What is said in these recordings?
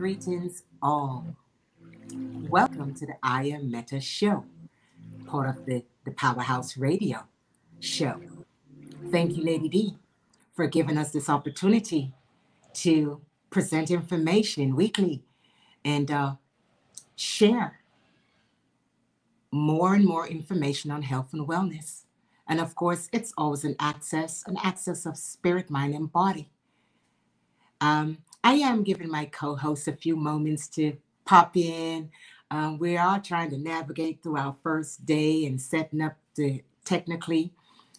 Greetings all. Welcome to the I Am Meta Show, part of the Powerhouse Radio Show. Thank you, Lady D, for giving us this opportunity to present information weekly and share more and more information on health and wellness. And of course, it's always an access of spirit, mind, and body. I am giving my co-host a few moments to pop in. We are trying to navigate through our first day and setting up the technically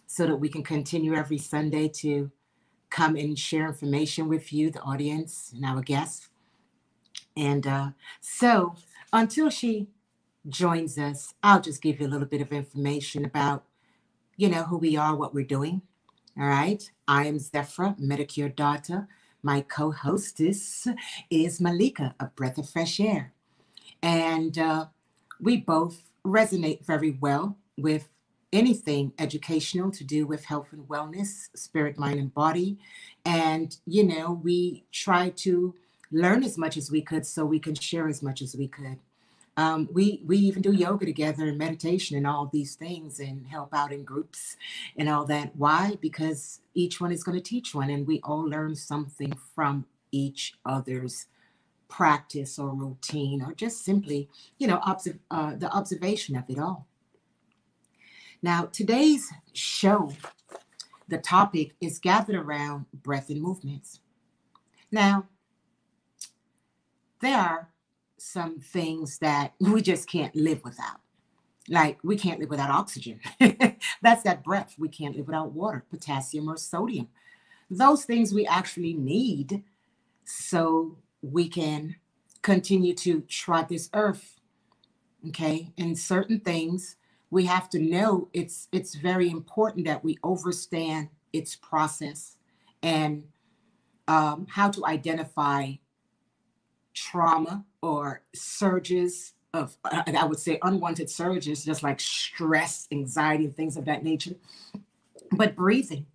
so that we can continue every Sunday to come and share information with you, the audience, and our guests. And so until she joins us, I'll just give you a little bit of information about, who we are, what we're doing. All right. I am Zephrah, MediCure Dawta. My co-hostess is Maliqa, a breath of fresh air. And we both resonate very well with anything educational to do with health and wellness, spirit, mind, and body. And, we try to learn as much as we could so we can share as much as we could. We even do yoga together and meditation and all these things and help out in groups and all that. Why? Because each one is going to teach one and we all learn something from each other's practice or routine or just simply, the observation of it all. Now, today's show, the topic is gathered around breath and movements. Now, there are some things that we just can't live without. Like we can't live without oxygen. That's that breath. We can't live without water, potassium or sodium. Those things we actually need so we can continue to trot this earth. Okay. And certain things we have to know it's very important that we understand its process and how to identify trauma or surges of, I would say unwanted surges, just like stress, anxiety, and things of that nature. But breathing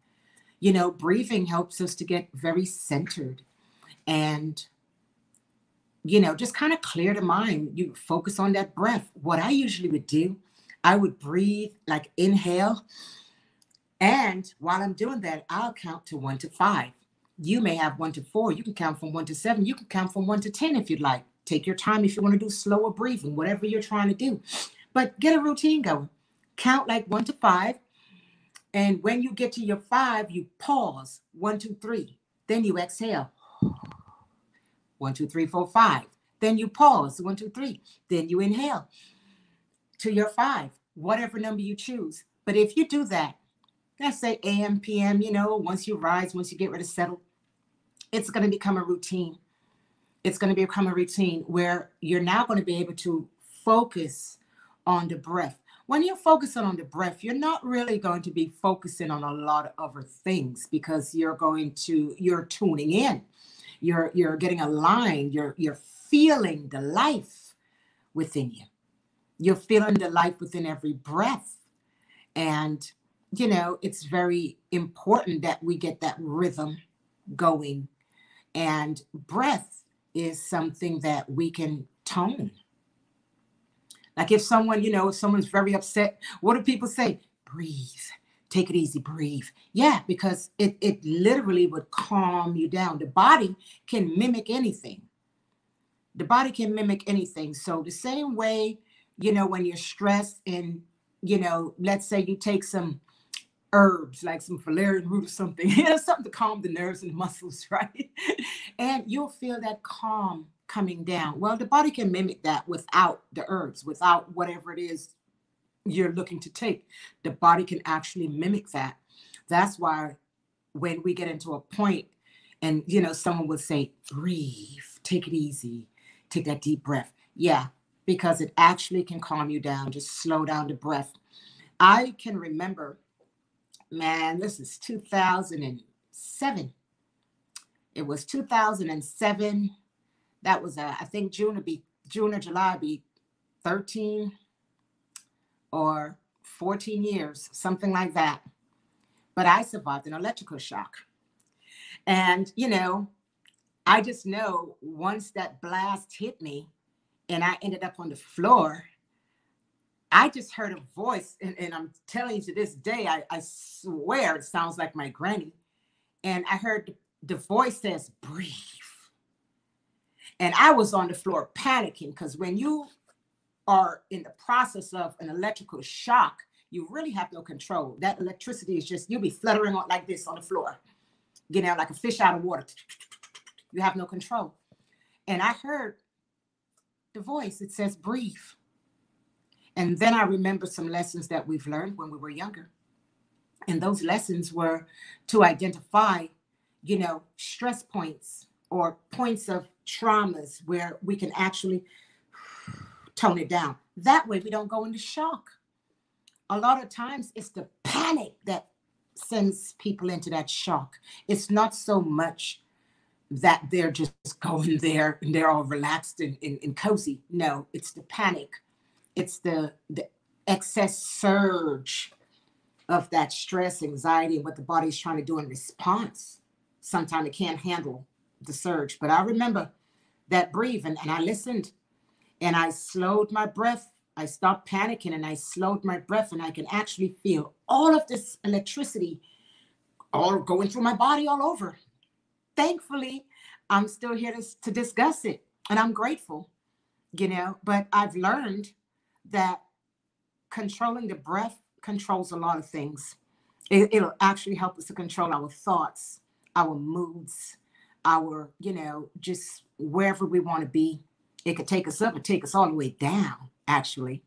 helps us to get very centered and, just kind of clear the mind. You focus on that breath. What I usually would do, I would breathe, like inhale. And while I'm doing that, I'll count to 1 to 5. You may have 1 to 4. You can count from 1 to 7. You can count from 1 to 10 if you'd like. Take your time if you want to do slower breathing, whatever you're trying to do. But get a routine going. Count like 1 to 5. And when you get to your 5, you pause. 1, 2, 3. Then you exhale. 1, 2, 3, 4, 5. Then you pause. 1, 2, 3. Then you inhale to your 5, whatever number you choose. But if you do that, let's say AM, PM, once you rise, once you get ready to settle, it's going to become a routine. It's going to become a routine where you're now going to be able to focus on the breath. When you're focusing on the breath, you're not really going to be focusing on a lot of other things because you're tuning in. You're getting aligned. You're feeling the life within you. You're feeling the life within every breath. And it's very important that we get that rhythm going. And breath is something that we can tone. Like if someone's very upset, what do people say? Breathe. Take it easy, breathe. Yeah, because it literally would calm you down. The body can mimic anything. The body can mimic anything. So the same way, when you're stressed and, let's say you take some herbs like some valerian root or something, something to calm the nerves and muscles, right? And you'll feel that calm coming down. Well, the body can mimic that without the herbs, without whatever it is you're looking to take. The body can actually mimic that. That's why when we get into a point and, someone would say, breathe, take it easy, take that deep breath. Yeah, because it actually can calm you down. Just slow down the breath. I can remember, man, this is 2007. It was 2007. That was, I think June or July be 13 or 14 years, something like that. But I survived an electrical shock. And, I just know once that blast hit me and I ended up on the floor, I just heard a voice. And I'm telling you to this day, I swear it sounds like my granny. And I heard the voice says, breathe. And I was on the floor panicking because when you are in the process of an electrical shock, you really have no control. That electricity is just, you'll be fluttering on like this on the floor, like a fish out of water. You have no control. And I heard the voice, it says, breathe. And then I remember some lessons that we've learned when we were younger. And those lessons were to identify, stress points or points of traumas where we can actually tone it down. That way we don't go into shock. A lot of times it's the panic that sends people into that shock. It's not so much that they're just going there and they're all relaxed and cozy. No, it's the panic. It's the excess surge of that stress, anxiety, and what the body's trying to do in response. Sometimes it can't handle the surge. But I remember that breathing, and I listened, and I slowed my breath. I stopped panicking, and I slowed my breath, and I can actually feel all of this electricity all going through my body all over. Thankfully, I'm still here to discuss it, and I'm grateful, but I've learned that controlling the breath controls a lot of things. It'll actually help us to control our thoughts, our moods, our, just wherever we want to be. It could take us up and take us all the way down, actually.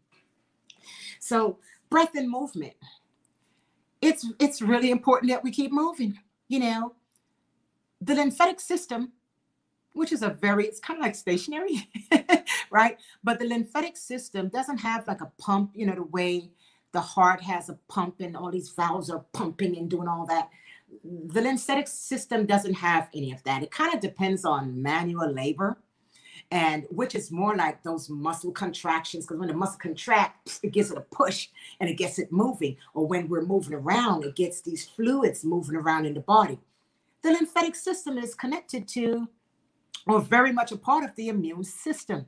So breath and movement. It's really important that we keep moving. The lymphatic system, which is it's kind of like stationary, right? But the lymphatic system doesn't have like a pump, the way the heart has a pump and all these valves are pumping and doing all that. The lymphatic system doesn't have any of that. It kind of depends on manual labor, and which is more like those muscle contractions, because when the muscle contracts, it gives it a push and it gets it moving. Or when we're moving around, it gets these fluids moving around in the body. The lymphatic system is connected to, or very much a part of, the immune system.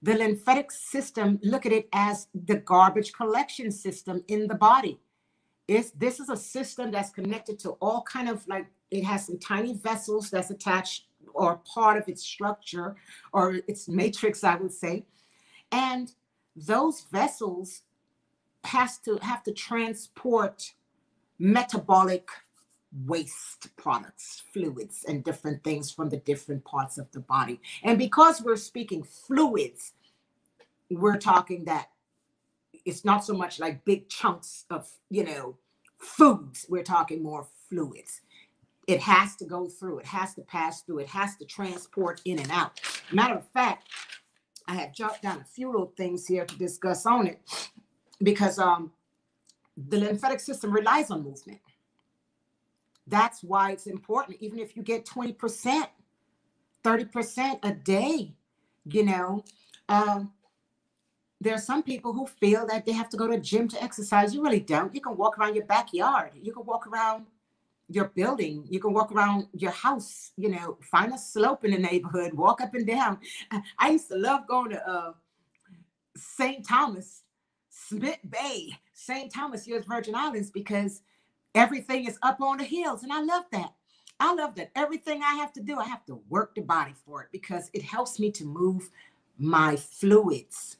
The lymphatic system, look at it as the garbage collection system in the body. This is a system that's connected to all kind of it has some tiny vessels that's attached or part of its structure or its matrix, I would say. And those vessels have to transport metabolic waste products, fluids, and different things from the different parts of the body. And because we're speaking fluids, we're talking that it's not so much like big chunks of, foods. We're talking more fluids. It has to go through, it has to pass through, it has to transport in and out. Matter of fact, I have jotted down a few little things here to discuss on it because the lymphatic system relies on movement. That's why it's important. Even if you get 20%, 30% a day, there are some people who feel that they have to go to a gym to exercise. You really don't. You can walk around your backyard. You can walk around your building. You can walk around your house, find a slope in the neighborhood, walk up and down. I used to love going to St. Thomas, Smith Bay, St. Thomas, U.S. Virgin Islands, because everything is up on the hills. And I love that. I love that. Everything I have to do, I have to work the body for it because it helps me to move my fluids.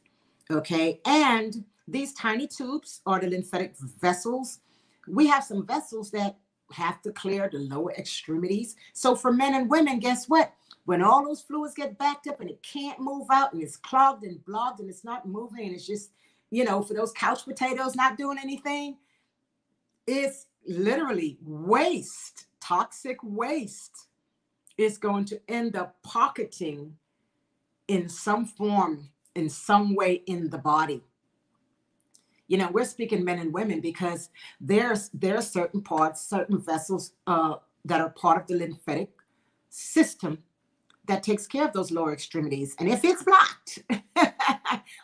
Okay. And these tiny tubes are the lymphatic vessels. We have some vessels that have to clear the lower extremities. So for men and women, guess what? When all those fluids get backed up and it can't move out and it's clogged and blocked and it's not moving and it's just, for those couch potatoes not doing anything, it's literally waste, toxic waste. Is going to end up pocketing in some form, in some way in the body. We're speaking men and women because there are certain parts, certain vessels that are part of the lymphatic system that takes care of those lower extremities. And if it's blocked,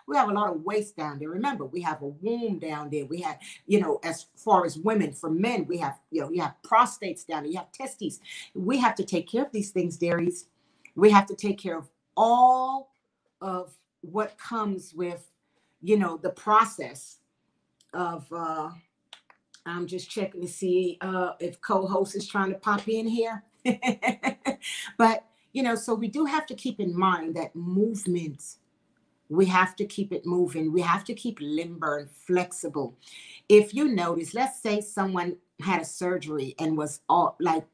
We have a lot of waste down there. Remember, we have a womb down there. We have, as far as women, for men, we have, you have prostates down there. You have testes. We have to take care of these things, dairies. We have to take care of all of what comes with, the process of, I'm just checking to see if co-host is trying to pop in here. But, so we do have to keep in mind that movement, we have to keep it moving. We have to keep limber and flexible. If you notice, let's say someone had a surgery and was all like,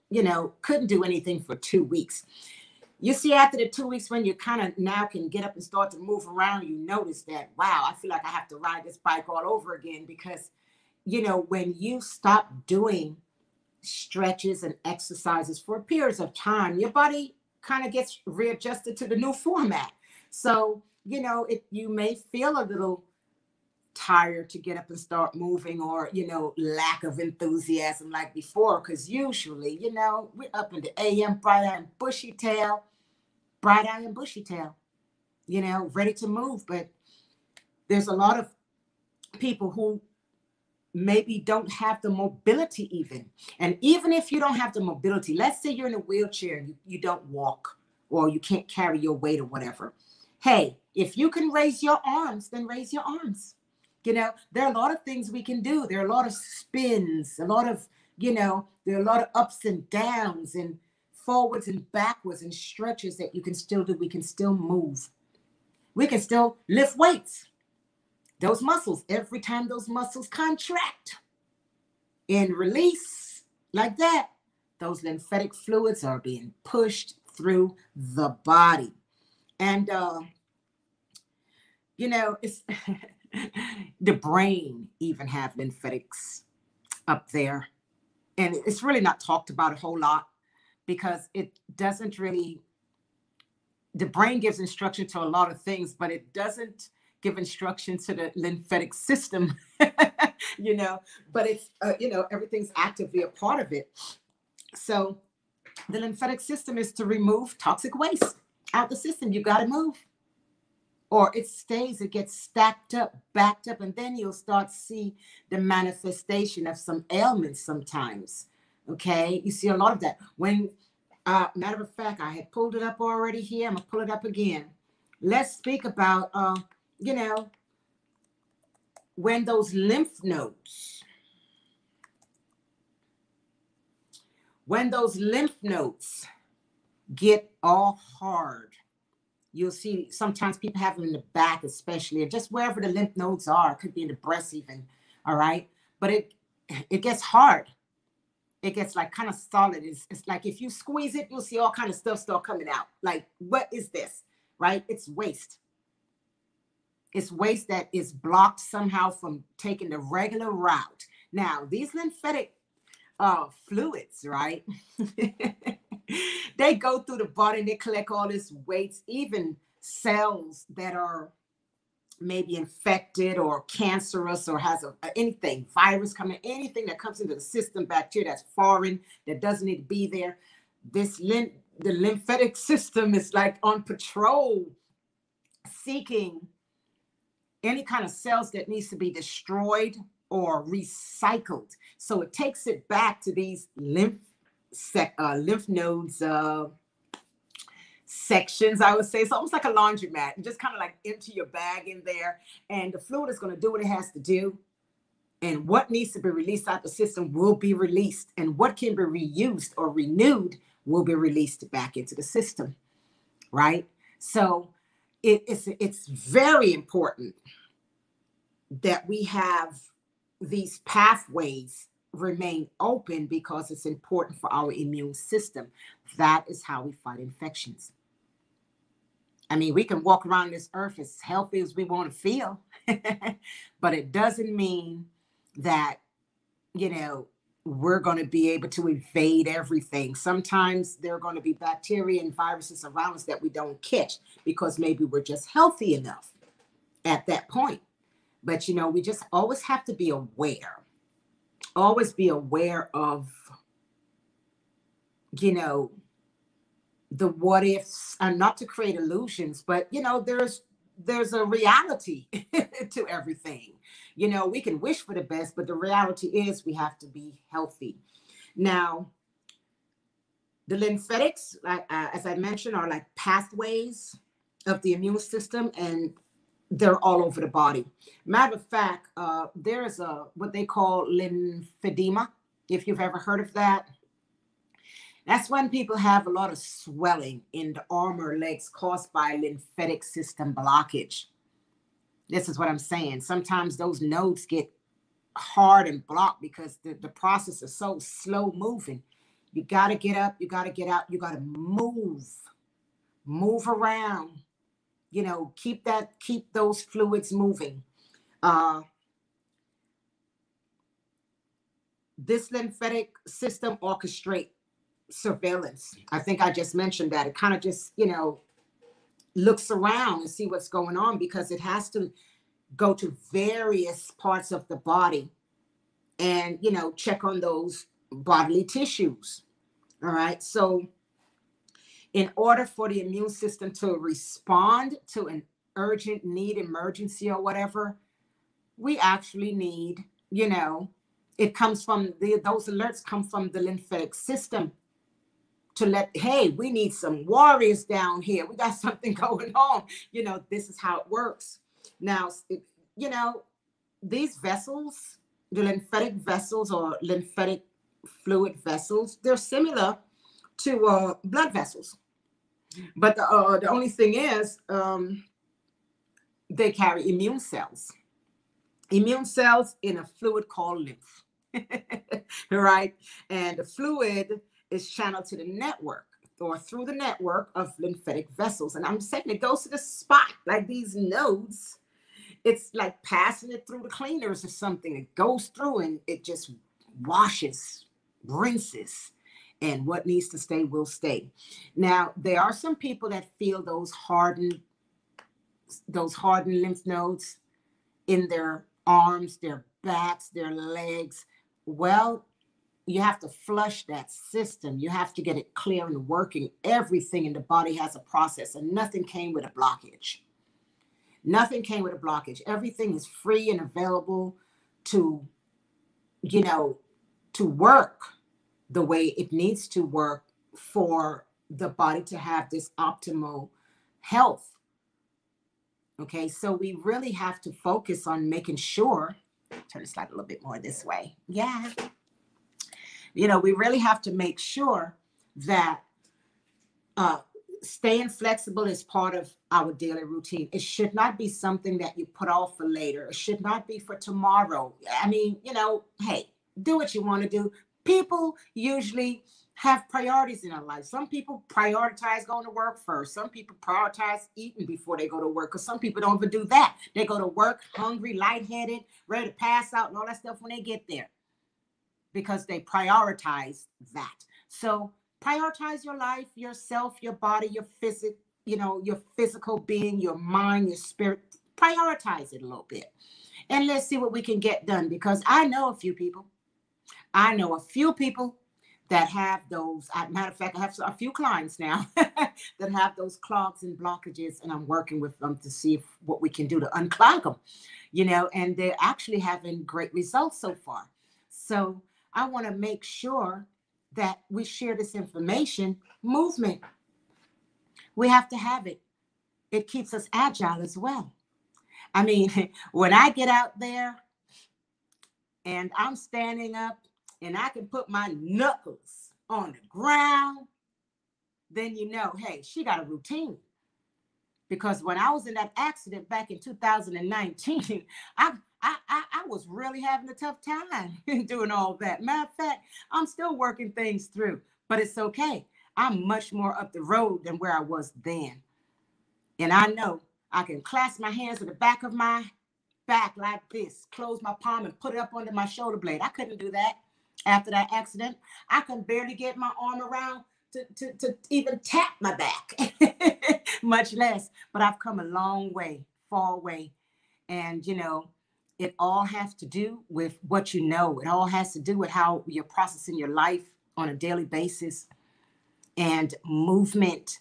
couldn't do anything for 2 weeks. You see, after the 2 weeks, when you kind of now can get up and start to move around, you notice that, wow, I feel like I have to ride this bike all over again because, when you stop doing stretches and exercises for periods of time, your body kind of gets readjusted to the new format. So, you may feel a little tired to get up and start moving, or lack of enthusiasm like before, because usually we're up in the AM, bright eye and bushy tail, ready to move. But there's a lot of people who maybe don't have the mobility even. And even if you don't have the mobility, let's say you're in a wheelchair and you don't walk, or you can't carry your weight or whatever. Hey, if you can raise your arms, then raise your arms. There are a lot of things we can do. There are a lot of spins, there are a lot of ups and downs and forwards and backwards and stretches that you can still do. We can still move. We can still lift weights. Those muscles, every time those muscles contract and release like that, those lymphatic fluids are being pushed through the body. And, it's the brain even have lymphatics up there. And it's really not talked about a whole lot because it doesn't really, the brain gives instruction to a lot of things, but it doesn't give instruction to the lymphatic system, but it's, everything's actively a part of it. So the lymphatic system is to remove toxic waste out the system. You got to move, or it gets stacked up, backed up, and then you'll start to see the manifestation of some ailments sometimes. Okay. You see a lot of that. When, matter of fact, I had pulled it up already here. I'm gonna pull it up again. Let's speak about, when those lymph nodes, get all hard, you'll see sometimes people have them in the back, especially, or just wherever the lymph nodes are. It could be in the breast even. All right. But it gets hard. It gets like kind of solid. It's like if you squeeze it, you'll see all kind of stuff start coming out. Like, what is this? Right? It's waste. It's waste that is blocked somehow from taking the regular route. Now, these lymphatic fluids, right? They go through the body and they collect all this waste, even cells that are maybe infected or cancerous or has anything, virus coming, anything that comes into the system, bacteria that's foreign, that doesn't need to be there. The lymphatic system is like on patrol, seeking any kind of cells that needs to be destroyed or recycled. So it takes it back to these lymph nodes, sections, I would say. It's almost like a laundromat. You just kind of like empty your bag in there, and the fluid is going to do what it has to do. And what needs to be released out the system will be released. And what can be reused or renewed will be released back into the system, right? So it's very important that we have these pathways remain open, because it's important for our immune system. That is how we fight infections. I mean, we can walk around this earth as healthy as we want to feel, but it doesn't mean that, we're going to be able to evade everything. Sometimes there are going to be bacteria and viruses around us that we don't catch because maybe we're just healthy enough at that point. But, we just always have to be aware. Always be aware of, the what ifs, and not to create illusions, but, there's there's a reality to everything. We can wish for the best, but the reality is we have to be healthy. Now, the lymphatics, like as I mentioned, are like pathways of the immune system, and they're all over the body. Matter of fact, there's a what they call lymphedema. If you've ever heard of that, that's when people have a lot of swelling in the arm or legs caused by lymphatic system blockage. This is what I'm saying. Sometimes those nodes get hard and blocked because the process is so slow moving. You got to get up, you got to get out, you got to move around, keep those fluids moving. This lymphatic system orchestrate surveillance. I think I just mentioned that. It kind of just, looks around and see what's going on, because it has to go to various parts of the body and, check on those bodily tissues. All right. So in order for the immune system to respond to an urgent need, emergency, or whatever, we actually need, it comes from those alerts come from the lymphatic system to hey, we need some warriors down here. We got something going on. This is how it works. Now, these vessels, the lymphatic vessels or lymphatic fluid vessels, they're similar to blood vessels. But the only thing is, they carry immune cells. Immune cells in a fluid called lymph. Right? And the fluid is channeled to the network or through the network of lymphatic vessels. And I'm saying it goes to the spot, like these nodes. It's like passing it through the cleaners or something. It goes through and it just washes, rinses, and what needs to stay will stay. Now, there are some people that feel those hardened lymph nodes in their arms, their backs, their legs. Well, you have to flush that system. You have to get it clear and working. Everything in the body has a process, and nothing came with a blockage. Nothing came with a blockage. Everything is free and available to, to work the way it needs to work for the body to have this optimal health. Okay, so we really have to focus on making sure, turn the slide a little bit more this way. Yeah. We really have to make sure that staying flexible is part of our daily routine. It should not be something that you put off for later. It should not be for tomorrow. I mean, hey, do what you want to do. People usually have priorities in their life. Some people prioritize going to work first. Some people prioritize eating before they go to work, because some people don't even do that. They go to work hungry, lightheaded, ready to pass out and all that stuff when they get there, because they prioritize that. So prioritize your life, yourself, your body, your physical being, your mind, your spirit. Prioritize it a little bit. And let's see what we can get done, because I know a few people that have those. Matter of fact, I have a few clients now that have those clogs and blockages, and I'm working with them to see what we can do to unclog them, and they're actually having great results so far. So I want to make sure that we share this information. Movement, we have to have it. It keeps us agile as well. I mean, when I get out there and I'm standing up and I can put my knuckles on the ground, then hey, she got a routine. Because when I was in that accident back in 2019, I was really having a tough time doing all that. Matter of fact, I'm still working things through, but it's okay. I'm much more up the road than where I was then. And I know I can clasp my hands at the back of my back like this, close my palm and put it up under my shoulder blade. I couldn't do that after that accident. I could barely get my arm around to even tap my back, much less. But I've come a long way, far away. And, it all has to do with what you know. It all has to do with how you're processing your life on a daily basis. And movement,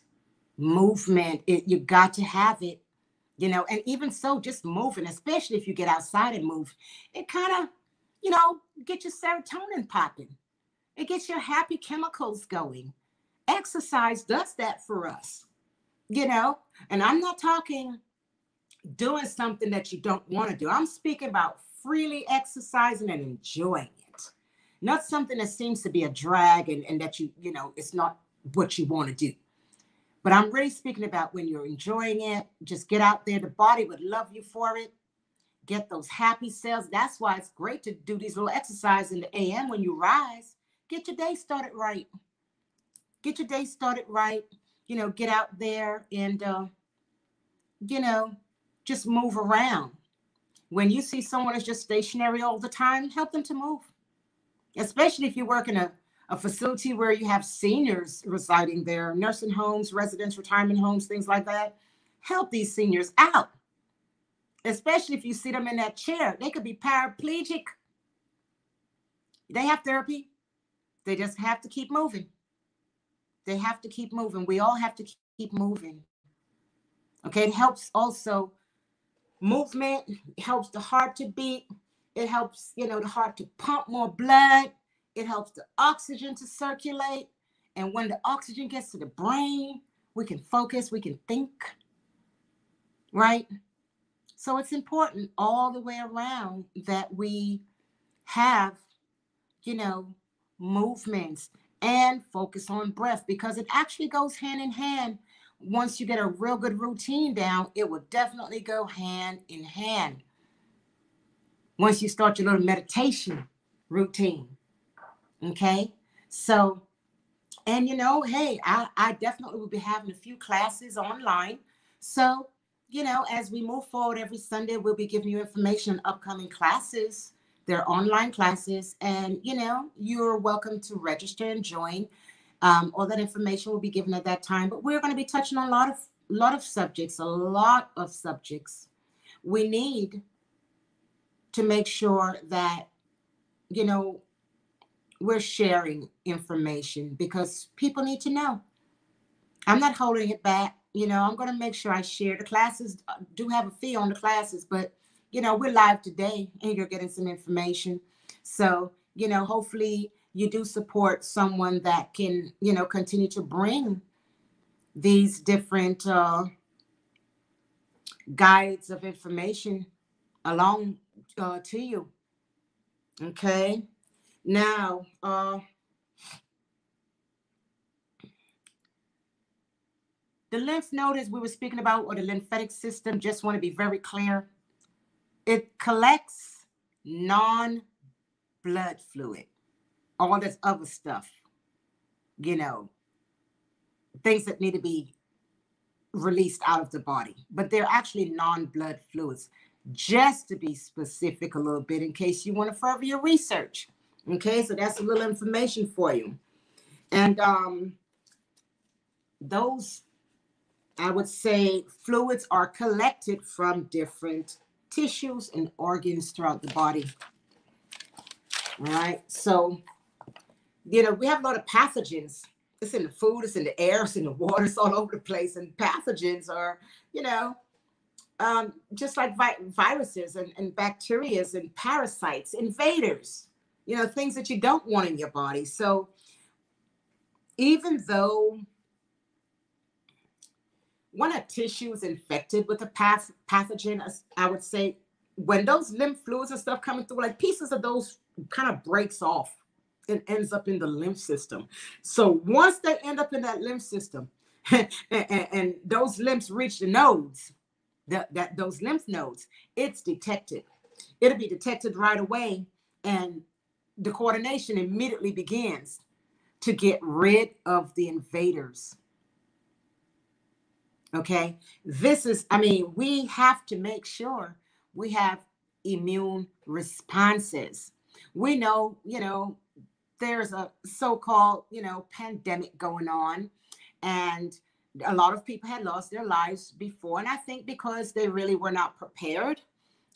you got to have it. And even so, just moving, especially if you get outside and move, it kind of, you know, get your serotonin popping. It gets your happy chemicals going. Exercise does that for us, you know, and I'm not talking doing something that you don't want to do. I'm speaking about freely exercising and enjoying it. Not something that seems to be a drag and that it's not what you want to do. But I'm really speaking about when you're enjoying it, just get out there. The body would love you for it. Get those happy cells. That's why it's great to do these little exercises in the AM when you rise. Get your day started right. Get your day started right. Get out there and, you know, just move around. When you see someone that's just stationary all the time, help them to move. Especially if you work in a facility where you have seniors residing there, nursing homes, residence, retirement homes, things like that. Help these seniors out. Especially if you see them in that chair. They could be paraplegic. They have therapy. They just have to keep moving. They have to keep moving. We all have to keep moving. Okay, it helps also movement, it helps the heart to beat. It helps, the heart to pump more blood. It helps the oxygen to circulate. And when the oxygen gets to the brain, we can focus, we can think, right? So it's important all the way around that we have, you know, movements and focus on breath because it actually goes hand in hand. Once you get a real good routine down, it will definitely go hand in hand. Once you start your little meditation routine, okay? So, and hey, I definitely will be having a few classes online. So, as we move forward every Sunday, we'll be giving you information on upcoming classes. They're online classes, and you're welcome to register and join. All that information will be given at that time. But we're going to be touching on a lot of subjects, a lot of subjects. We need to make sure that we're sharing information because people need to know. I'm not holding it back. I'm going to make sure I share. The classes do have a fee on the classes, but we're live today and you're getting some information. So, hopefully you do support someone that can, continue to bring these different guides of information along to you. Okay. Now, the lymph node, as we were speaking about, or the lymphatic system, just want to be very clear. It collects non-blood fluid, all this other stuff, things that need to be released out of the body. But they're actually non-blood fluids, just to be specific a little bit in case you want to further your research. Okay, so that's a little information for you. And those, I would say, fluids are collected from different tissues and organs throughout the body. All right. So, we have a lot of pathogens. It's in the food, it's in the air, it's in the water, it's all over the place. And pathogens are, just like viruses and bacteria and parasites, invaders, things that you don't want in your body. So even though when a tissue is infected with a pathogen, I would say when those lymph fluids and stuff coming through, like pieces of those kind of breaks off and ends up in the lymph system. So once they end up in that lymph system and those lymphs reach the nodes, those lymph nodes, it's detected. It'll be detected right away, and the coordination immediately begins to get rid of the invaders. Okay, we have to make sure we have immune responses. We know, there's a so-called, pandemic going on, and a lot of people had lost their lives before. And I think because they really were not prepared,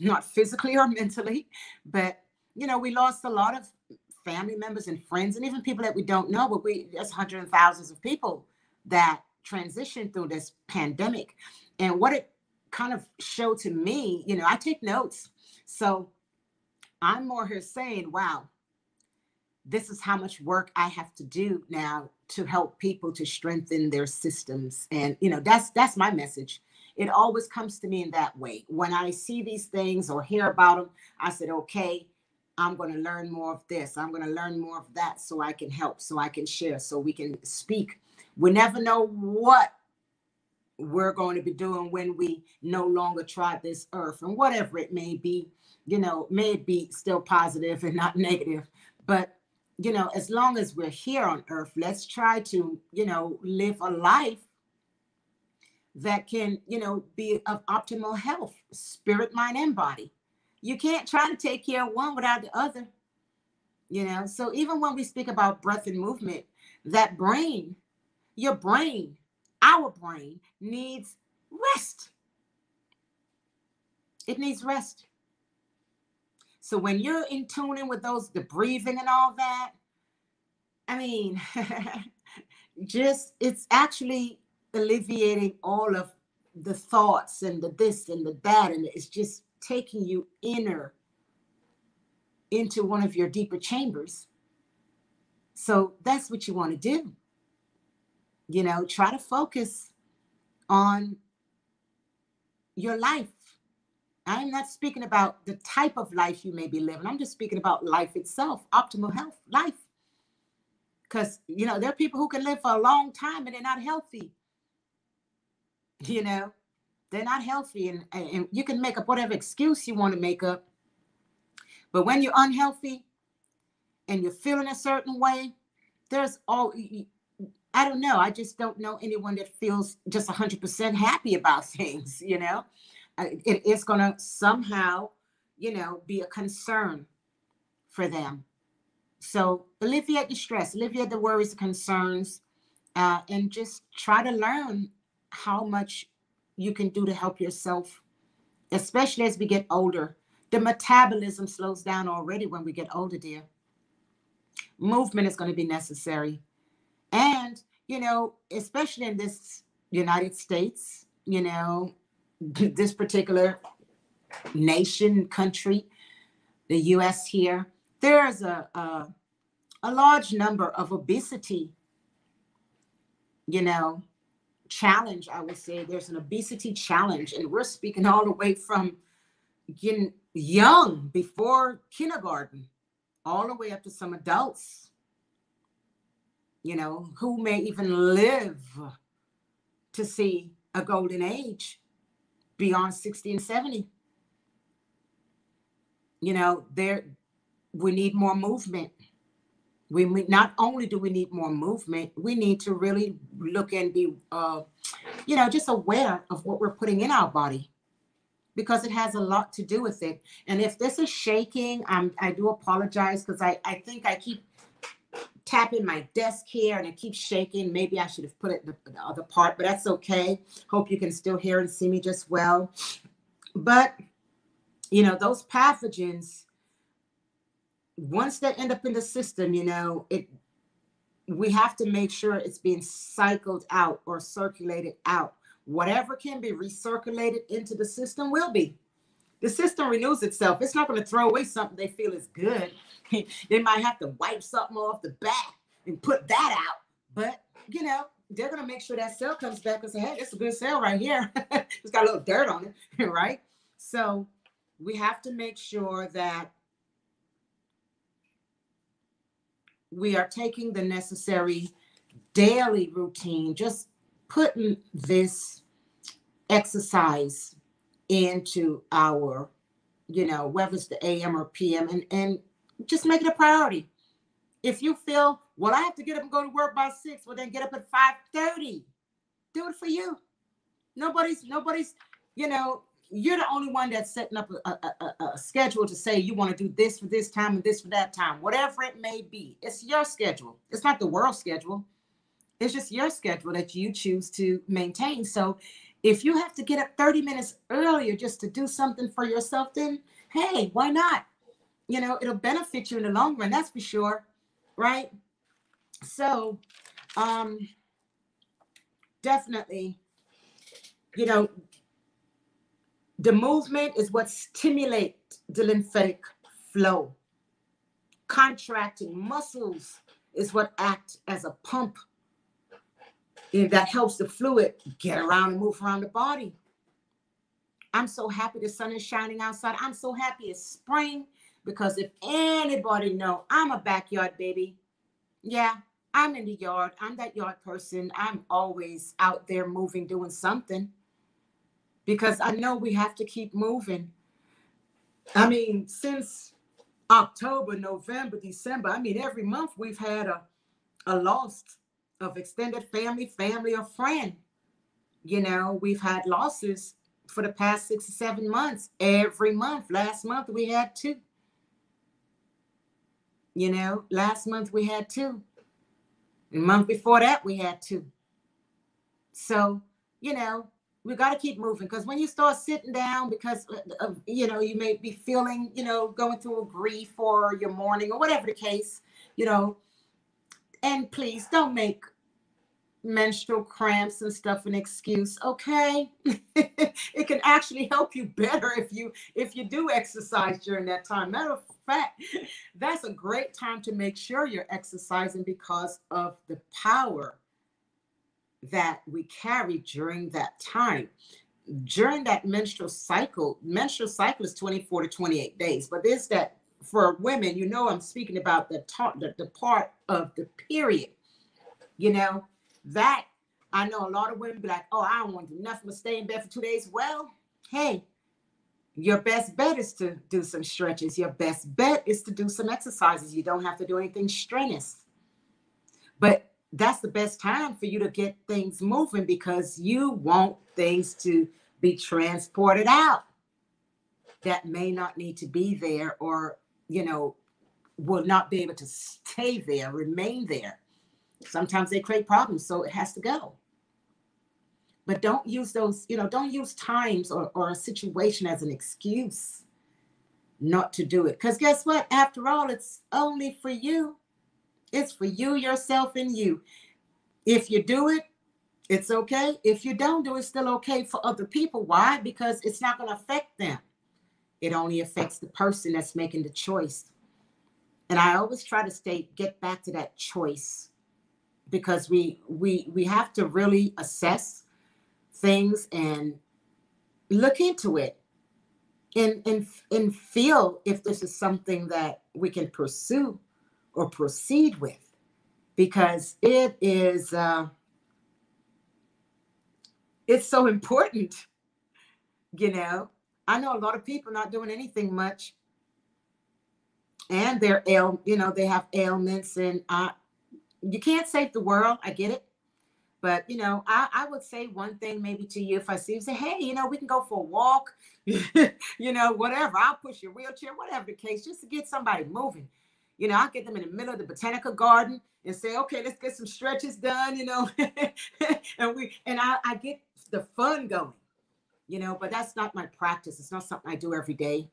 not physically or mentally, but, we lost a lot of family members and friends and even people that we don't know, but there's hundreds of thousands of people that transitioned through this pandemic. And what it kind of show to me, I take notes. So I'm more here saying, wow, this is how much work I have to do now to help people to strengthen their systems. And that's my message. It always comes to me in that way. When I see these things or hear about them, I said, okay, I'm going to learn more of this. I'm going to learn more of that so I can help, so I can share, so we can speak. We never know what we're going to be doing when we no longer try this earth, and whatever it may be, may it be still positive and not negative. But as long as we're here on earth, let's try to live a life that can be of optimal health, spirit, mind, and body. You can't try to take care of one without the other. So even when we speak about breath and movement, that brain, your brain, our brain needs rest. It needs rest. So when you're in tuning with the breathing and all that, I mean, just it's actually alleviating all of the thoughts and the this and the that, and it's just taking you into one of your deeper chambers. So that's what you want to do. Try to focus on your life. I'm not speaking about the type of life you may be living. I'm just speaking about life itself, optimal health, life. Because, there are people who can live for a long time and they're not healthy. They're not healthy. And you can make up whatever excuse you want to make up. But when you're unhealthy and you're feeling a certain way, I don't know. I just don't know anyone that feels just 100% happy about things, It is going to somehow, be a concern for them. So alleviate the stress, alleviate the worries, the concerns, and just try to learn how much you can do to help yourself, especially as we get older. The metabolism slows down already when we get older, dear. Movement is going to be necessary. And, especially in this United States, this particular nation, country, the US here, there's a large number of obesity, challenge. I would say there's an obesity challenge, and we're speaking all the way from getting young, before kindergarten, all the way up to some adults, who may even live to see a golden age beyond 60 and 70. We need more movement. We not only do we need more movement, we need to really look and be, just aware of what we're putting in our body, because it has a lot to do with it. And if this is shaking, I do apologize, because I think I keep tapping my desk here and it keeps shaking. Maybe I should have put it in the other part, but that's okay. Hope you can still hear and see me just well. But, those pathogens, once they end up in the system, we have to make sure it's being cycled out or circulated out. Whatever can be recirculated into the system will be. The system renews itself. It's not going to throw away something they feel is good. They might have to wipe something off the back and put that out. But, they're going to make sure that cell comes back and say, hey, it's a good cell right here. It's got a little dirt on it, right? So we have to make sure that we are taking the necessary daily routine, just putting this exercise into our, whether it's the AM or PM, and just make it a priority. If you feel, well, I have to get up and go to work by 6, well, then get up at 5:30. Do it for you. Nobody's, you're the only one that's setting up a schedule to say you want to do this for this time and this for that time, whatever it may be. It's your schedule. It's not the world schedule. It's just your schedule that you choose to maintain. So if you have to get up 30 minutes earlier just to do something for yourself, then hey, why not? It'll benefit you in the long run, that's for sure, right? So definitely, The movement is what stimulates the lymphatic flow. Contracting muscles is what act as a pump that helps the fluid get around and move around the body. I'm so happy the sun is shining outside. I'm so happy it's spring, because if anybody know, I'm a backyard baby. Yeah, I'm in the yard. I'm that yard person. I'm always out there moving, doing something, because I know we have to keep moving. I mean, since October, November, December, I mean, every month we've had a loss of extended family or friend. We've had losses for the past 6 or 7 months. Every month. Last month we had 2. Last month we had 2. The month before that we had 2. So, we got to keep moving, because when you start sitting down because of, you may be feeling, going through a grief or your mourning or whatever the case, and please don't make menstrual cramps and stuff an excuse, okay? It can actually help you better if you do exercise during that time. Matter of fact, that's a great time to make sure you're exercising, because of the power that we carry during that time. During that menstrual cycle is 24 to 28 days, but there's that for women, I'm speaking about the part of the period, that I know a lot of women be like, oh, I don't want to do nothing but stay in bed for 2 days. Well, hey, your best bet is to do some stretches. Your best bet is to do some exercises. You don't have to do anything strenuous. But that's the best time for you to get things moving, because you want things to be transported out that may not need to be there, or, will not be able to stay there, remain there. Sometimes they create problems, so it has to go. But don't use those, don't use times or a situation as an excuse not to do it. Because guess what? After all, it's only for you. It's for you, yourself, and you. If you do it, it's okay. If you don't do it, it's still okay for other people. Why? Because it's not going to affect them. It only affects the person that's making the choice. And I always try to get back to that choice, because we have to really assess things and look into it and feel if this is something that we can pursue or proceed with, because it is it's so important. I know a lot of people not doing anything much, and they have ailments, and you can't save the world. I get it. But, I would say one thing maybe to you, if I see you, say, hey, we can go for a walk, whatever. I'll push your wheelchair, whatever the case, just to get somebody moving. I'll get them in the middle of the botanical garden and say, okay, let's get some stretches done, and I get the fun going, but that's not my practice. It's not something I do every day.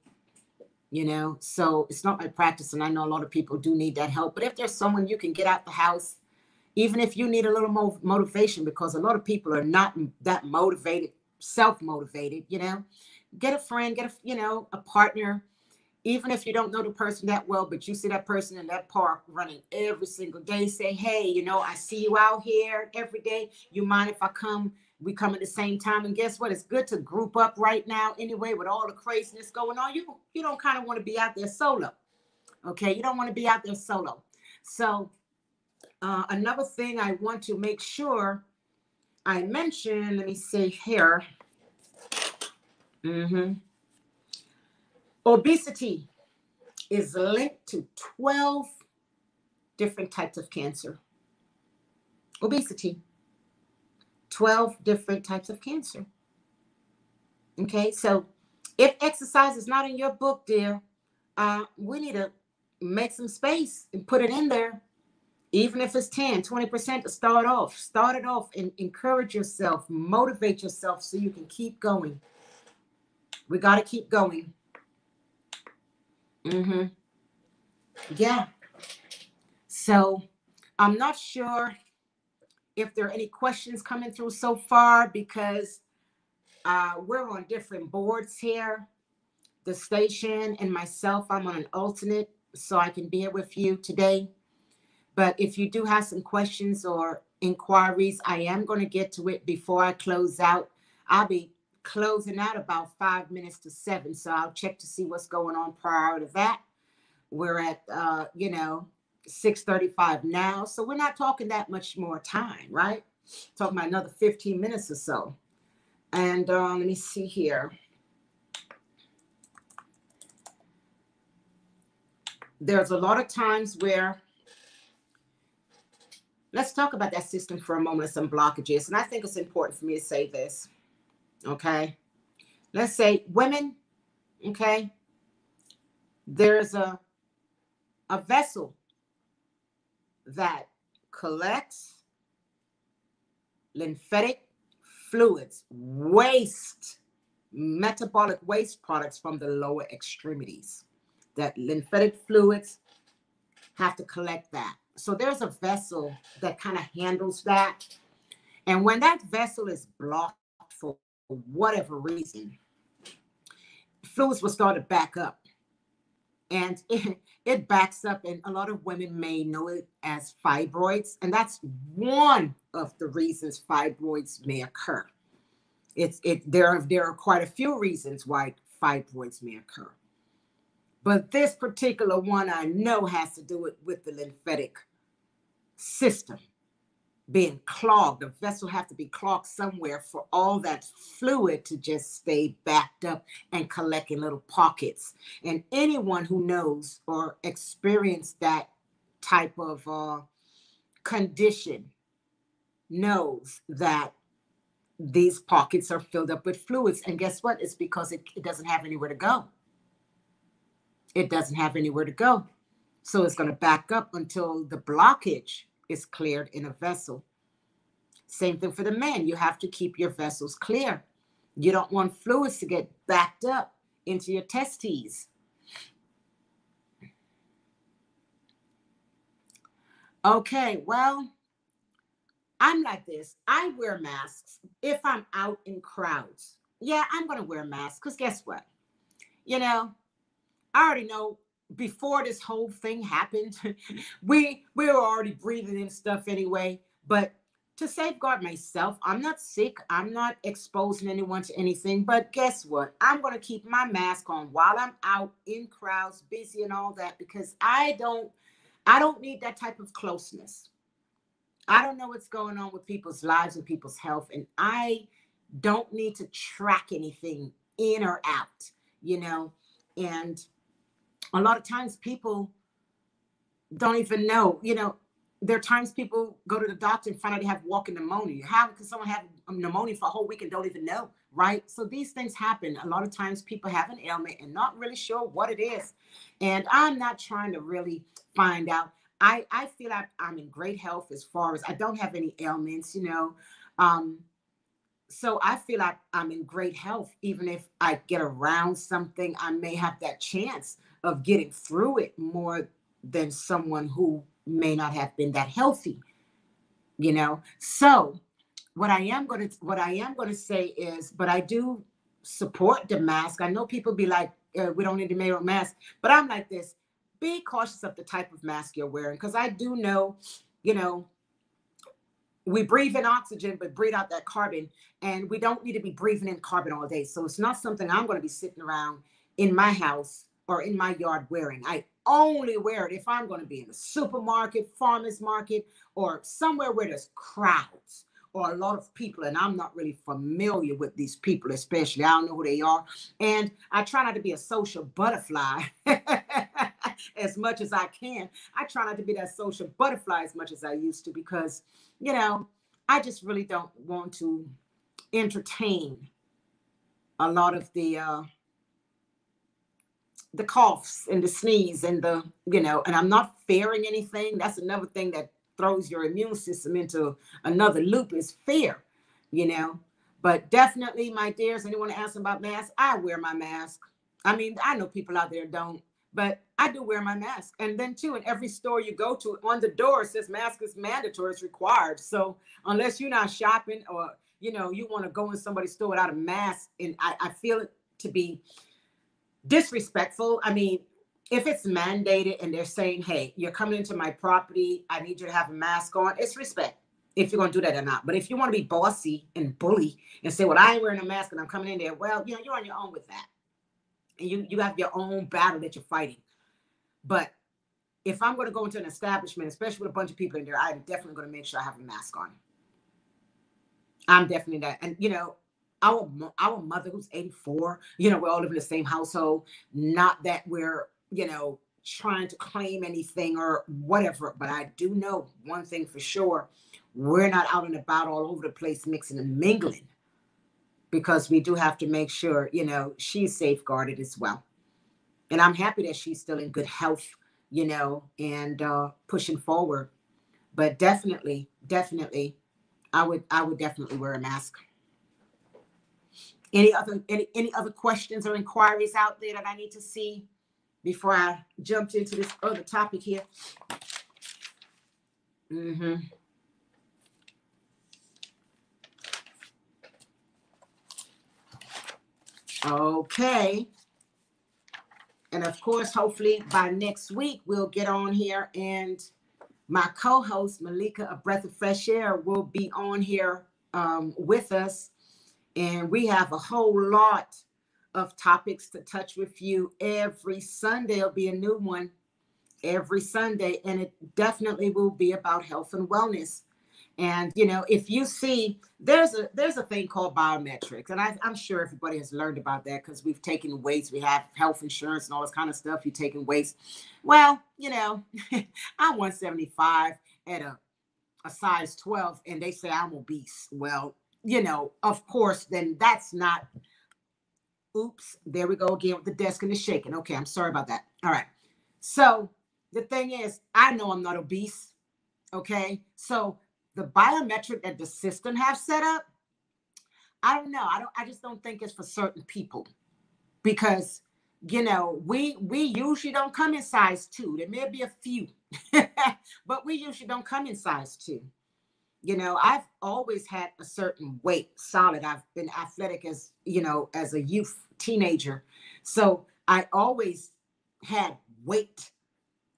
So it's not my practice. And I know a lot of people do need that help. But if there's someone you can get out the house, even if you need a little more motivation, because a lot of people are not that motivated, self-motivated, get a friend, get a partner, even if you don't know the person that well, but you see that person in that park running every single day, say, hey, I see you out here every day. You mind if we come at the same time? And guess what? It's good to group up right now anyway, with all the craziness going on. You don't kind of want to be out there solo. Okay. You don't want to be out there solo. So another thing I want to make sure I mention, let me see here. Obesity is linked to 12 different types of cancer. Obesity, 12 different types of cancer. Okay, so if exercise is not in your book, dear, we need to make some space and put it in there. Even if it's 10, 20% to start it off and encourage yourself, motivate yourself so you can keep going. We got to keep going. Yeah. So I'm not sure if there are any questions coming through so far, because We're on different boards here. The station and myself, I'm on an alternate, so I can be here with you today. But if you do have some questions or inquiries, I am going to get to it before I close out. I'll be closing out about 5 minutes to 7, so I'll check to see what's going on prior to that. We're at 6:35 now, so we're not talking that much more time, right? Talking about another 15 minutes or so. And let me see here. There's a lot of times where, let's talk about that system for a moment, some blockages. And I think it's important for me to say this, okay? Let's say women, okay? There's a vessel that collects lymphatic fluids, waste, metabolic waste products from the lower extremities. That lymphatic fluids have to collect that. So there's a vessel that kind of handles that. And when that vessel is blocked for whatever reason, fluids will start to back up. And it backs up, and a lot of women may know it as fibroids. And that's one of the reasons fibroids may occur. There are quite a few reasons why fibroids may occur. But this particular one I know has to do with the lymphatic system being clogged. The vessel have to be clogged somewhere for all that fluid to just stay backed up and collect in little pockets. And anyone who knows or experienced that type of condition knows that these pockets are filled up with fluids. And guess what? It's because it doesn't have anywhere to go. It doesn't have anywhere to go. So it's going to back up until the blockage is cleared in a vessel. Same thing for the men. You have to keep your vessels clear. You don't want fluids to get backed up into your testes. Okay, well, I'm like this. I wear masks if I'm out in crowds. Yeah, I'm going to wear masks because guess what? I already know before this whole thing happened, we were already breathing in stuff anyway. But to safeguard myself, I'm not sick. I'm not exposing anyone to anything. But guess what? I'm going to keep my mask on while I'm out in crowds, busy and all that, because I don't need that type of closeness. I don't know what's going on with people's lives and people's health, and I don't need to track anything in or out, and a lot of times people don't even know, there are times people go to the doctor and find out they have walking pneumonia. How can someone have pneumonia for a whole week and don't even know, right? So these things happen. A lot of times people have an ailment and not really sure what it is. And I'm not trying to really find out. I feel like I'm in great health as far as I don't have any ailments, so I feel like I'm in great health. Even if I get around something, I may have that chance of getting through it more than someone who may not have been that healthy, So what I am going to say is, but I do support the mask. I know people be like, we don't need to wear a mask, but I'm like this. Be cautious of the type of mask you're wearing, because I do know, you know, we breathe in oxygen, but breathe out that carbon. And we don't need to be breathing in carbon all day. So it's not something I'm going to be sitting around in my house or in my yard wearing. I only wear it if I'm going to be in the supermarket, farmer's market, or somewhere where there's crowds or a lot of people. And I'm not really familiar with these people, especially. I don't know who they are. And I try not to be a social butterfly as much as I can. I try not to be that social butterfly as much as I used to, because, I just really don't want to entertain a lot of the coughs and the sneeze and and I'm not fearing anything. That's another thing that throws your immune system into another loop, is fear, you know. But definitely, my dears, anyone asking about masks, I wear my mask. I mean, I know people out there don't, But I do wear my mask. And then too, in every store you go to, on the door it says mask is mandatory, it's required. So unless you're not shopping, or you want to go in somebody's store without a mask, and I feel it to be disrespectful. I mean, if it's mandated and they're saying, hey, you're coming into my property, I need you to have a mask on, it's respect if you're going to do that or not. But if you want to be bossy and bully and say, well, I ain't wearing a mask and I'm coming in there, well, you're on your own with that. And you have your own battle that you're fighting. But if I'm going to go into an establishment, especially with a bunch of people in there, I'm definitely going to make sure I have a mask on. I'm definitely that. And, our mother, who's 84, we all live in the same household. Not that we're, trying to claim anything or whatever. But I do know one thing for sure. We're not out and about all over the place mixing and mingling, because we do have to make sure, she's safeguarded as well. And I'm happy that she's still in good health, and pushing forward. But definitely, I would definitely wear a mask. Any other questions or inquiries out there that I need to see before I jumped into this other topic here? Okay. And of course, hopefully by next week, we'll get on here, and my co-host, Maliqa, A Breath of Fresh Air, will be on here with us. And we have a whole lot of topics to touch with you. Every Sunday will be a new one. Every Sunday. And it definitely will be about health and wellness. And, if you see, there's a thing called biometrics. And I'm sure everybody has learned about that, because we've taken weights. We have health insurance and all this kind of stuff. You're taking weights. Well, I'm 175 at a size 12, and they say I'm obese. Well, of course, then that's not, oops, there we go again with the desk and the shaking. Okay, I'm sorry about that. All right. So the thing is, I know I'm not obese. Okay. So the biometric that the system have set up, I don't know. I just don't think it's for certain people, because, we usually don't come in size 2. There may be a few, but we usually don't come in size 2. I've always had a certain weight, solid. I've been athletic as a youth, teenager. So I always had weight,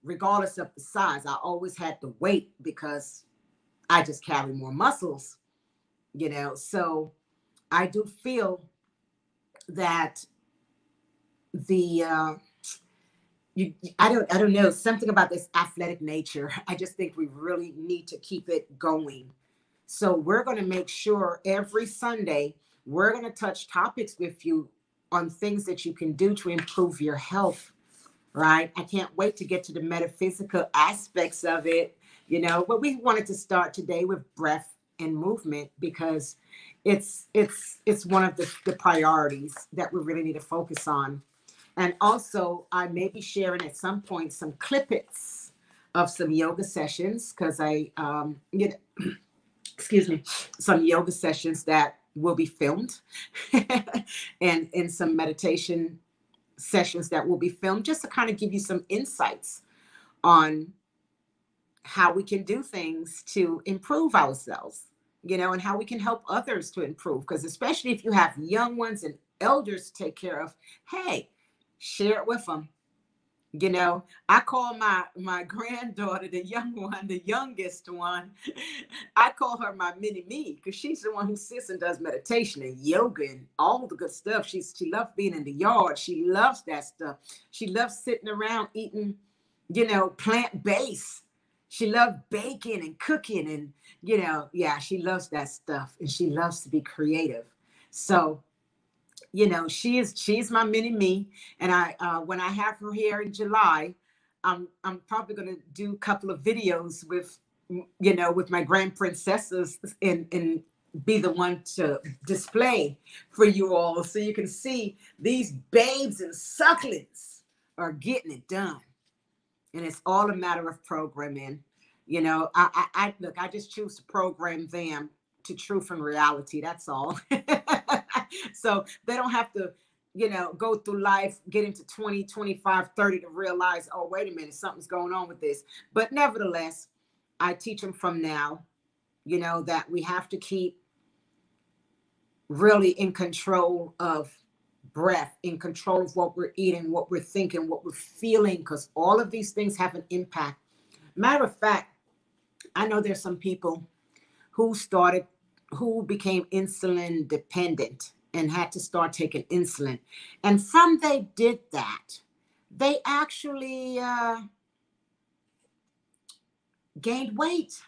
regardless of the size. I always had the weight because I just carry more muscles, So I do feel that I don't know, something about this athletic nature. I just think we really need to keep it going. So we're going to make sure every Sunday we're going to touch topics with you on things that you can do to improve your health, right? I can't wait to get to the metaphysical aspects of it, but we wanted to start today with breath and movement, because it's one of the priorities that we really need to focus on. And also, I may be sharing at some point some clippets of some yoga sessions, because excuse me, some yoga sessions that will be filmed, and some meditation sessions that will be filmed, just to kind of give you some insights on how we can do things to improve ourselves, and how we can help others to improve. Because especially if you have young ones and elders to take care of, hey, share it with them. I call my granddaughter, the young one, the youngest one, I call her my mini me, because she's the one who sits and does meditation and yoga and all the good stuff. She loves being in the yard. She loves that stuff. She loves sitting around eating, plant-based. She loves baking and cooking, and, yeah, she loves that stuff, and she loves to be creative. So, she's my mini me. And I when I have her here in July, I'm probably going to do a couple of videos with my grand princesses, and be the one to display for you all, so you can see these babes and sucklings are getting it done. And it's all a matter of programming. I look, I just choose to program them to truth and reality. That's all. So they don't have to go through life, get into 20, 25, 30 to realize, oh, wait a minute, something's going on with this. But nevertheless, I teach them from now, that we have to keep really in control of breath, in control of what we're eating, what we're thinking, what we're feeling, because all of these things have an impact. Matter of fact, I know there's some people who became insulin dependent and had to start taking insulin. And from they did that, they actually gained weight,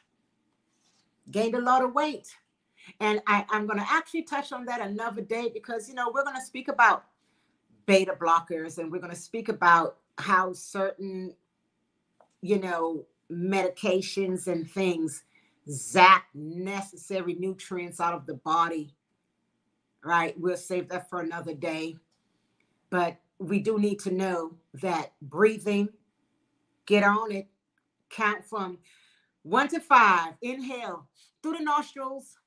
gained a lot of weight. And I'm going to actually touch on that another day because, we're going to speak about beta blockers and we're going to speak about how certain, medications and things zap necessary nutrients out of the body, right? We'll save that for another day. But we do need to know that breathing, get on it, count from 1 to 5, inhale through the nostrils.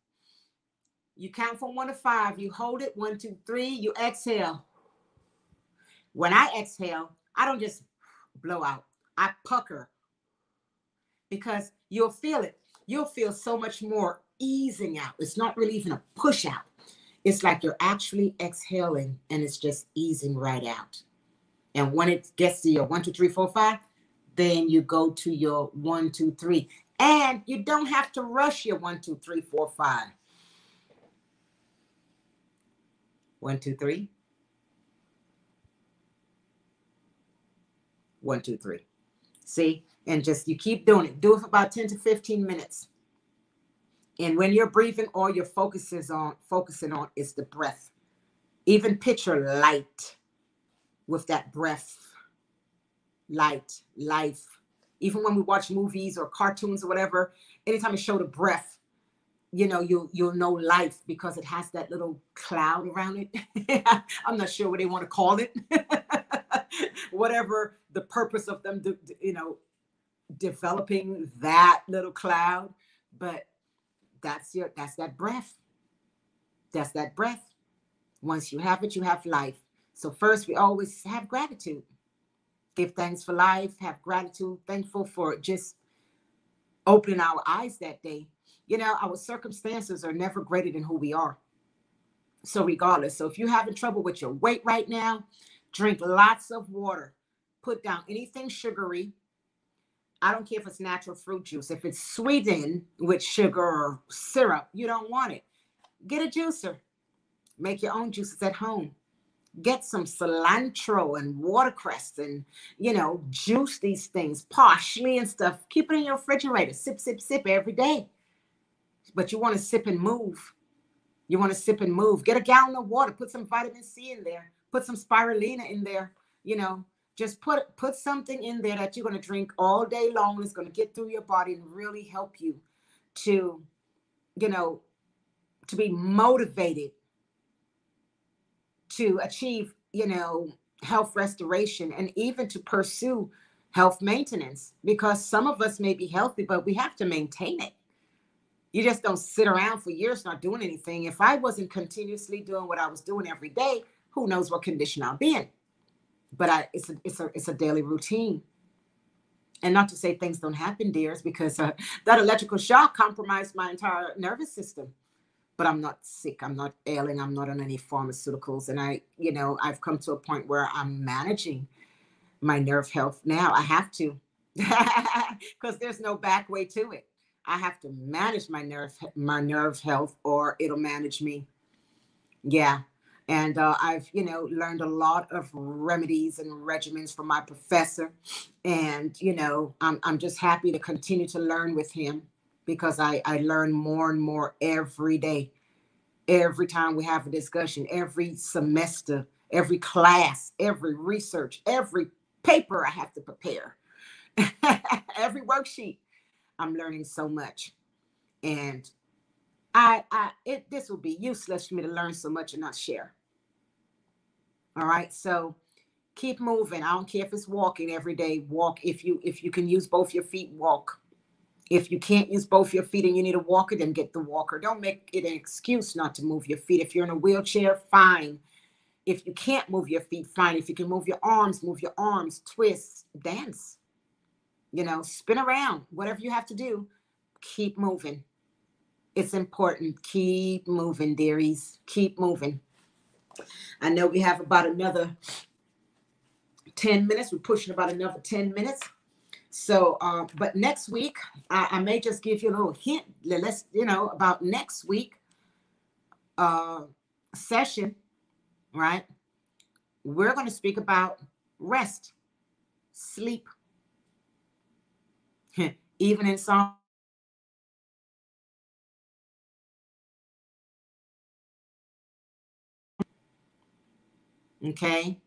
You count from 1 to 5, you hold it, 1, 2, 3, you exhale. When I exhale, I don't just blow out, I pucker, because you'll feel it. You'll feel so much more easing out. It's not really even a push out. It's like you're actually exhaling and it's just easing right out. And when it gets to your 1, 2, 3, 4, 5, then you go to your 1, 2, 3. And you don't have to rush your 1, 2, 3, 4, 5. 1, 2, 3. 1, 2, 3. See? And just you keep doing it. Do it for about 10 to 15 minutes. And when you're breathing, all you're focusing on is the breath. Even picture light with that breath. Light, life. Even when we watch movies or cartoons or whatever, anytime it show the breath, you'll know life because it has that little cloud around it. I'm not sure what they want to call it. Whatever the purpose of them, developing that little cloud, but that's that breath. That's that breath. Once you have it, you have life. So first, we always have gratitude. Give thanks for life, have gratitude, thankful for just opening our eyes that day. Our circumstances are never greater than who we are. So regardless, so if you're having trouble with your weight right now, drink lots of water. Put down anything sugary. I don't care if it's natural fruit juice. If it's sweetened with sugar or syrup, you don't want it. Get a juicer. Make your own juices at home. Get some cilantro and watercress and, juice these things, parsley and stuff. Keep it in your refrigerator. Sip, sip, sip every day. But you want to sip and move. You want to sip and move. Get a gallon of water. Put some vitamin C in there. Put some spirulina in there. Just put something in there that you're going to drink all day long. It's going to get through your body and really help you to, to be motivated to achieve, health restoration and even to pursue health maintenance, because some of us may be healthy, but we have to maintain it. You just don't sit around for years not doing anything. If I wasn't continuously doing what I was doing every day, who knows what condition I'll be in. But it's a daily routine. And not to say things don't happen, dears, because that electrical shock compromised my entire nervous system. But I'm not sick. I'm not ailing. I'm not on any pharmaceuticals. And I've come to a point where I'm managing my nerve health now. I have to, because there's no back way to it. I have to manage my nerve health, or it'll manage me. Yeah. And I've, learned a lot of remedies and regimens from my professor. And, I'm just happy to continue to learn with him, because I learn more and more every day. Every time we have a discussion, every semester, every class, every research, every paper I have to prepare, every worksheet, I'm learning so much. And this would be useless for me to learn so much and not share. All right. So keep moving. I don't care if it's walking every day. Walk. If you can use both your feet, walk. If you can't use both your feet and you need a walker, then get the walker. Don't make it an excuse not to move your feet. If you're in a wheelchair, fine. If you can't move your feet, fine. If you can move your arms, twist, dance, spin around, whatever you have to do, keep moving. It's important. Keep moving, dearies. Keep moving. I know we have about another 10 minutes. We're pushing about another 10 minutes. So, but next week, I may just give you a little hint. Let's, about next week session, right? We're going to speak about rest, sleep, even in some. Okay.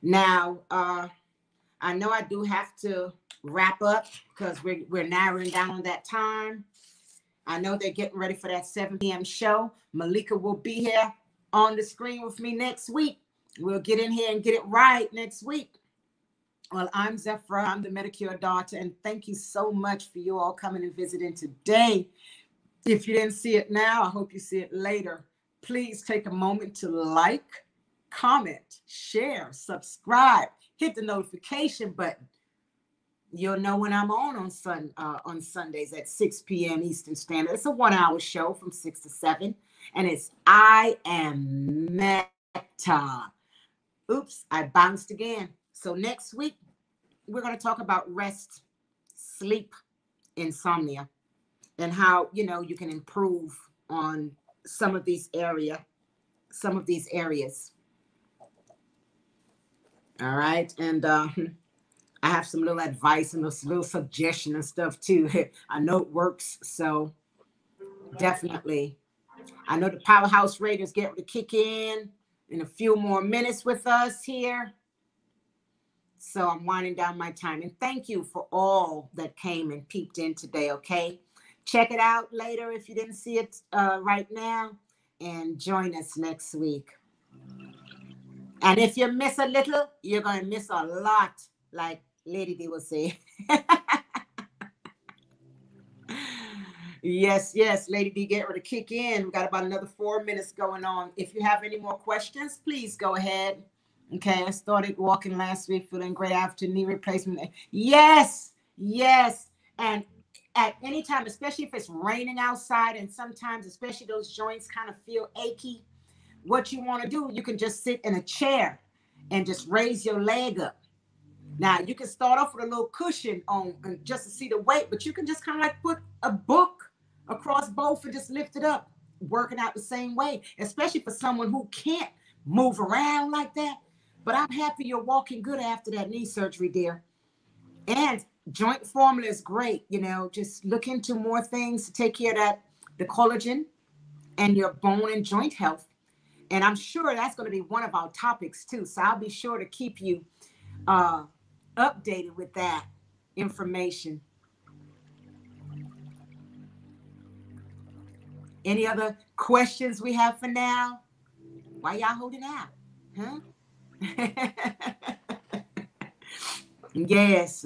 Now, I know I do have to wrap up because we're narrowing down on that time. I know they're getting ready for that 7 p.m. show. Maliqa will be here on the screen with me next week. We'll get in here and get it right next week. Well, I'm Zephrah. I'm the MediCure Dawta, and thank you so much for you all coming and visiting today. If you didn't see it now, I hope you see it later. Please take a moment to like, comment, share, subscribe, hit the notification button. You'll know when I'm on Sundays at 6 p.m. Eastern Standard. It's a 1-hour show from 6 to 7, and it's I Am Meta. Oops, I bounced again. So next week, we're going to talk about rest, sleep, insomnia, and how, you can improve on some of these areas. All right. And I have some little advice and a little suggestion and stuff too. I know it works. So definitely. I know the Powerhouse Raiders get to kick in a few more minutes with us here. So I'm winding down my time. And thank you for all that came and peeped in today, okay? Check it out later if you didn't see it right now. And join us next week. And if you miss a little, you're going to miss a lot, like Lady D will say. Yes, Lady D, get ready to kick in. We got about another 4 minutes going on. If you have any more questions, please go ahead. Okay, I started walking last week, feeling great after knee replacement. Yes. And at any time, especially if it's raining outside, and sometimes, especially those joints kind of feel achy, what you want to do, you can just sit in a chair and just raise your leg up. Now, you can start off with a little cushion on just to see the weight, but you can just kind of like put a book across both and just lift it up, working out the same way, especially for someone who can't move around like that. But I'm happy you're walking good after that knee surgery, dear. And joint formula is great. Just look into more things to take care of that, the collagen and your bone and joint health. And I'm sure that's going to be one of our topics too. So I'll be sure to keep you updated with that information. Any other questions we have for now? Why y'all holding out? Huh? Yes.